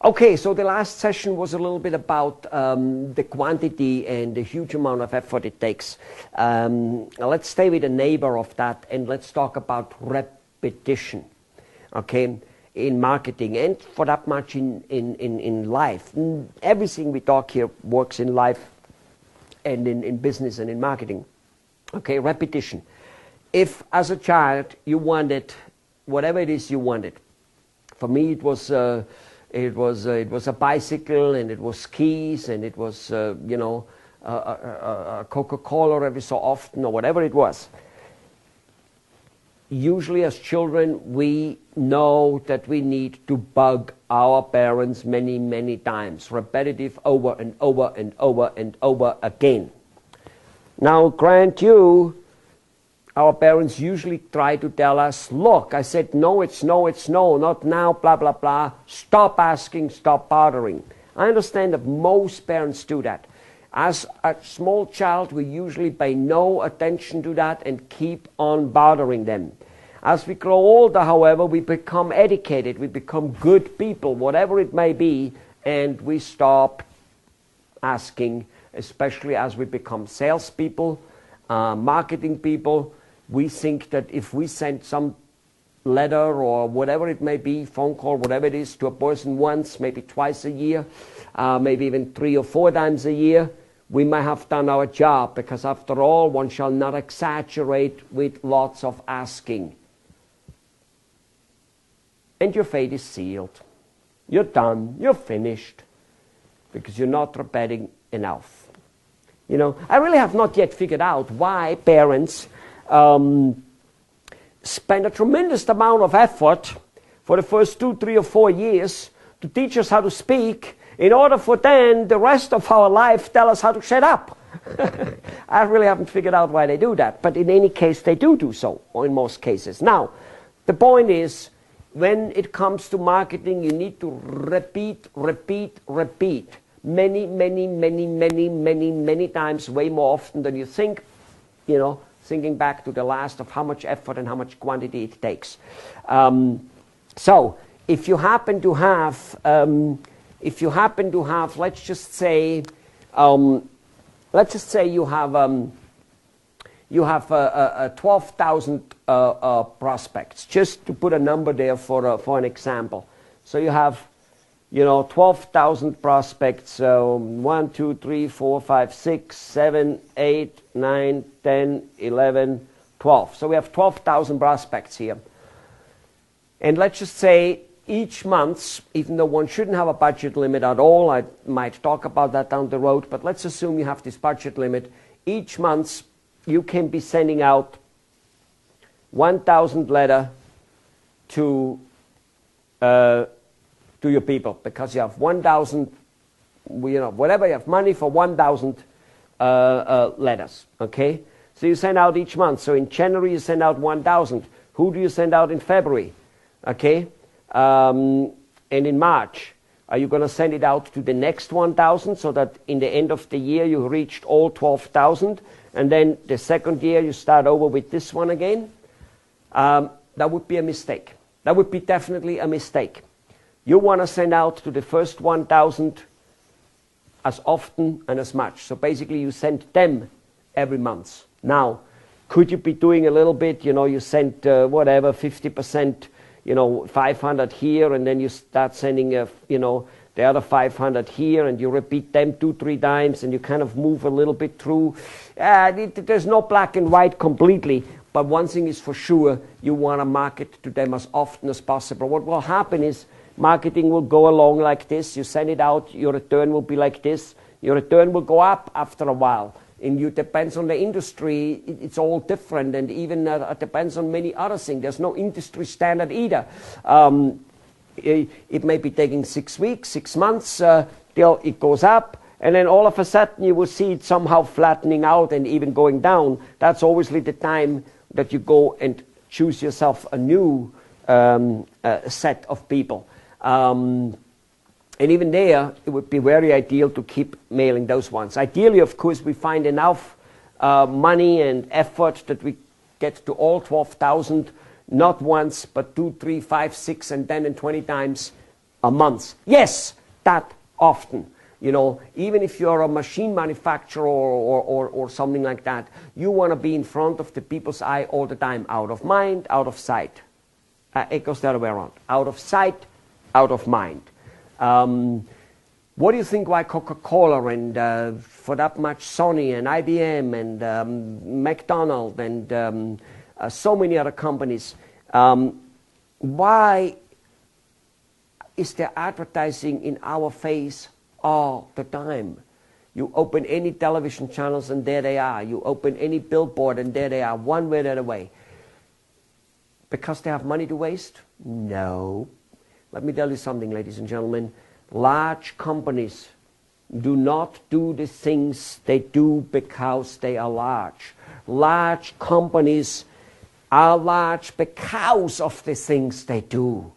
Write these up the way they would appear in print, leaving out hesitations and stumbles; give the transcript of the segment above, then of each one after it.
Okay, so the last session was a little bit about the quantity and the huge amount of effort it takes. Let's stay with a neighbor of that and let's talk about repetition, okay, in marketing and for that much in life. Everything we talk here works in life and in business and in marketing. Okay, repetition. If as a child you wanted whatever it is you wanted, for me it was a bicycle, and it was skis, and it was a Coca-Cola every so often, or whatever it was. Usually as children we know that we need to bug our parents many times, repetitive, over and over and over and over again. Now grant you, our parents usually try to tell us, look, I said no, it's no, it's no, not now, blah, blah, blah. Stop asking, stop bothering. I understand that most parents do that. As a small child, we usually pay no attention to that and keep on bothering them. As we grow older, however, we become educated, we become good people, whatever it may be, and we stop asking, especially as we become salespeople, marketing people. We think that if we send some letter or whatever it may be, phone call, whatever it is, to a person once, maybe twice a year, maybe even 3 or 4 times a year, we might have done our job, because after all, one shall not exaggerate with lots of asking. And your fate is sealed. You're done, you're finished, because you're not repeating enough. You know, I really have not yet figured out why parents spend a tremendous amount of effort for the first 2, 3, or 4 years to teach us how to speak, in order for then the rest of our life tell us how to shut up. I really haven't figured out why they do that, but in any case they do so, or in most cases. Now, the point is, when it comes to marketing, you need to repeat many times, way more often than you think, you know, thinking back to the last of how much effort and how much quantity it takes. So if you happen to have, let's just say you have 12,000 prospects, just to put a number there for an example. So you have, 12,000 prospects, 1, 2, 3, 4, 5, 6, 7, 8, 9, 10, 11, 12. So we have 12,000 prospects here. And let's just say each month, even though one shouldn't have a budget limit at all, I might talk about that down the road, but let's assume you have this budget limit. Each month you can be sending out 1,000 letters to your people, because you have 1,000, whatever, you have money for 1,000 letters, okay? So you send out each month. So in January you send out 1,000. Who do you send out in February, okay? And in March, are you going to send it out to the next 1,000, so that in the end of the year you reached all 12,000, and then the second year you start over with this one again? That would be a mistake. That would be definitely a mistake. You want to send out to the first 1,000 as often and as much. So basically you send them every month. Now, could you be doing a little bit, you send whatever, 50%, 500 here, and then you start sending, the other 500 here, and you repeat them 2, 3 times, and you kind of move a little bit through. There's no black and white completely, but one thing is for sure, you want to market to them as often as possible. What will happen is, marketing will go along like this. You send it out, your return will be like this. Your return will go up after a while. And it depends on the industry, it's all different, and even it depends on many other things. There's no industry standard either. It may be taking 6 weeks, 6 months, till it goes up, and then all of a sudden you will see it somehow flattening out and even going down. That's obviously the time that you go and choose yourself a new set of people. And even there, it would be very ideal to keep mailing those ones. Ideally, of course, we find enough money and effort that we get to all 12,000, not once, but 2, 3, 5, 6, and 10 and 20 times a month. Yes, that often. You know, even if you're a machine manufacturer or something like that, you want to be in front of the people's eye all the time. Out of mind, out of sight. It goes the other way around. Out of sight, out of mind. What do you think why Coca-Cola and for that much Sony and IBM and McDonald's and so many other companies, why is there advertising in our face all the time? You open any television channels and there they are. You open any billboard and there they are, one way or the other way. Because they have money to waste? No. Let me tell you something, ladies and gentlemen. Large companies do not do the things they do because they are large. Large companies are large because of the things they do.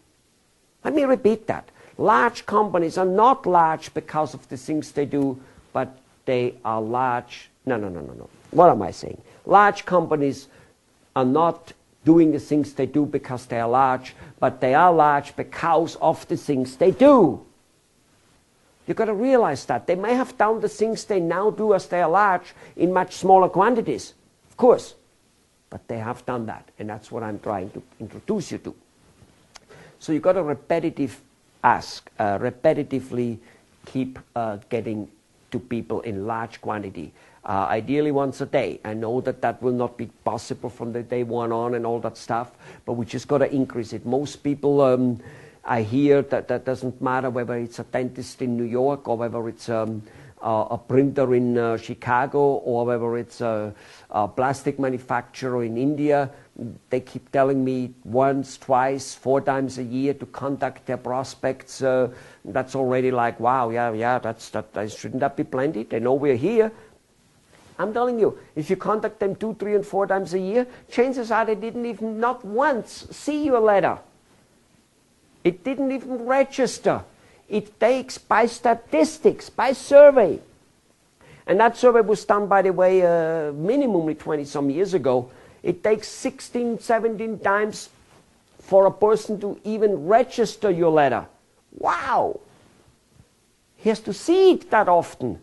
Let me repeat that. Large companies are not large because of the things they do, but they are large. No. What am I saying? Large companies are not doing the things they do because they are large, but they are large because of the things they do. You've got to realize that. They may have done the things they now do as they are large in much smaller quantities, of course. But they have done that, and that's what I'm trying to introduce you to. So you've got to repetitively keep getting to people in large quantity. Ideally once a day. I know that will not be possible from the day one on and all that stuff, but we just got to increase it. Most people, I hear that doesn't matter whether it's a dentist in New York or whether it's a printer in Chicago or whether it's a plastic manufacturer in India. They keep telling me once, twice, 4 times a year to contact their prospects. That's already like, wow, shouldn't that be plenty? They know we're here. I'm telling you, if you contact them 2, 3, and 4 times a year, chances are they didn't even not once see your letter. It didn't even register. It takes by statistics, by survey. And that survey was done, by the way, minimally 20 some years ago. It takes 16, 17 times for a person to even register your letter. Wow! He has to see it that often.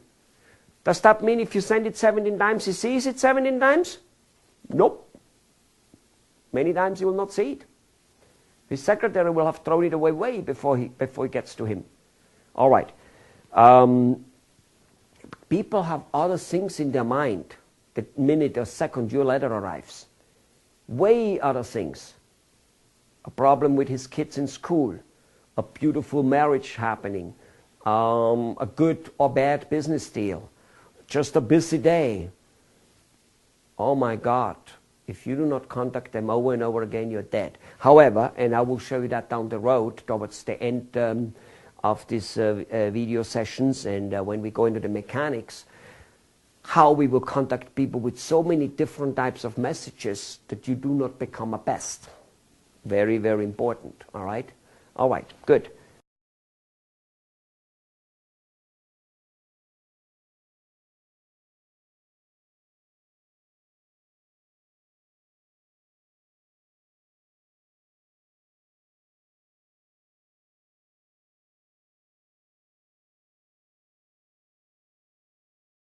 Does that mean if you send it 17 times, he sees it 17 times? Nope. Many times he will not see it. His secretary will have thrown it away way before he gets to him. All right. People have other things in their mind the minute or second your letter arrives. Way other things. A problem with his kids in school. A beautiful marriage happening. A good or bad business deal. Just a busy day. Oh my God. If you do not contact them over and over again, you're dead. However, and I will show you that down the road towards the end of these video sessions and when we go into the mechanics, how we will contact people with so many different types of messages that you do not become a pest. Very, very important. All right? All right, good.